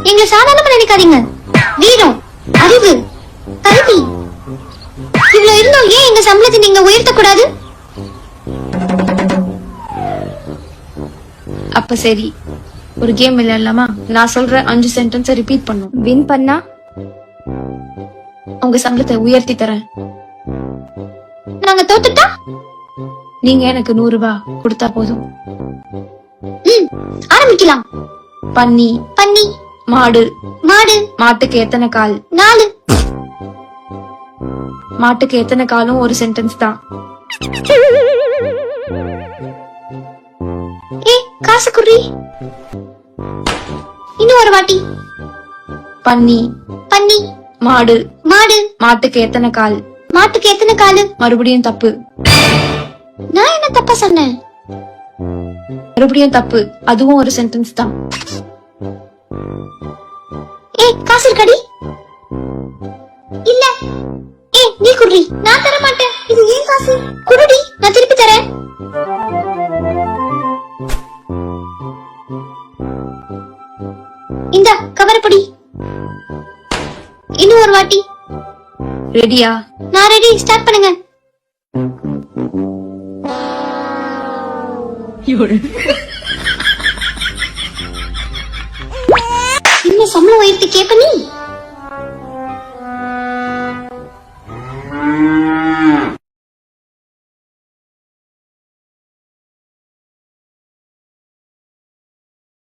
எங்களை சாதாரணமா நினைக்காதீங்க. வீரம், அறிவு, கல்வி இவ்வளவு இருந்தோம். ஏன் எங்க சம்பளத்தை நீங்க உயர்த்த கூடாது? அப்ப சரி, ஒரு கேம் விளையாடலாமா? நான் சொல்ற 5 சென்டென்ஸ் ரிப்பீட் பண்ணும். வின் பண்ணா உங்க சம்பளத்தை உயர்த்தி தரேன். நாங்க தோத்துட்டா நீங்க எனக்கு 100 ரூபாய் கொடுத்தா போதும். ஆரம்பிக்கலாம். பன்னி, பன்னி. மாடு, மாடு. மாட்டுக்கு எத்தனை கால்? 4. மாட்டுக்கு எத்தனை காலும் ஒரு சென்டென்ஸ் தான். காசு குறி. இன்னும் ஒரு வாட்டி. பன்னி, பன்னி. மாடு, மாடு. மாட்டுக்கு எத்தனை கால்? மாட்டுக்கு எத்தனை காலு? மறுபடியும் தப்பு. நான் என்ன தப்பா சொன்னேன்? மறுபடியும் தப்பு. அதுவும் ஒரு சென்டென்ஸ் தான். காசு இருக்கடி? இல்ல. நீ குடுறி. நான் தர மாட்டேன். இது ஏன் காசு? குடுடி, நான் திருப்பி தரேன். இந்த கவரப்படி. இன்னும் ஒரு வாட்டி. ரெடியா? நான் ரெடி. ஸ்டார்ட் பண்ணுங்க. இன்னும் சம்பளம் உயர்த்தி கேட்ப நீ?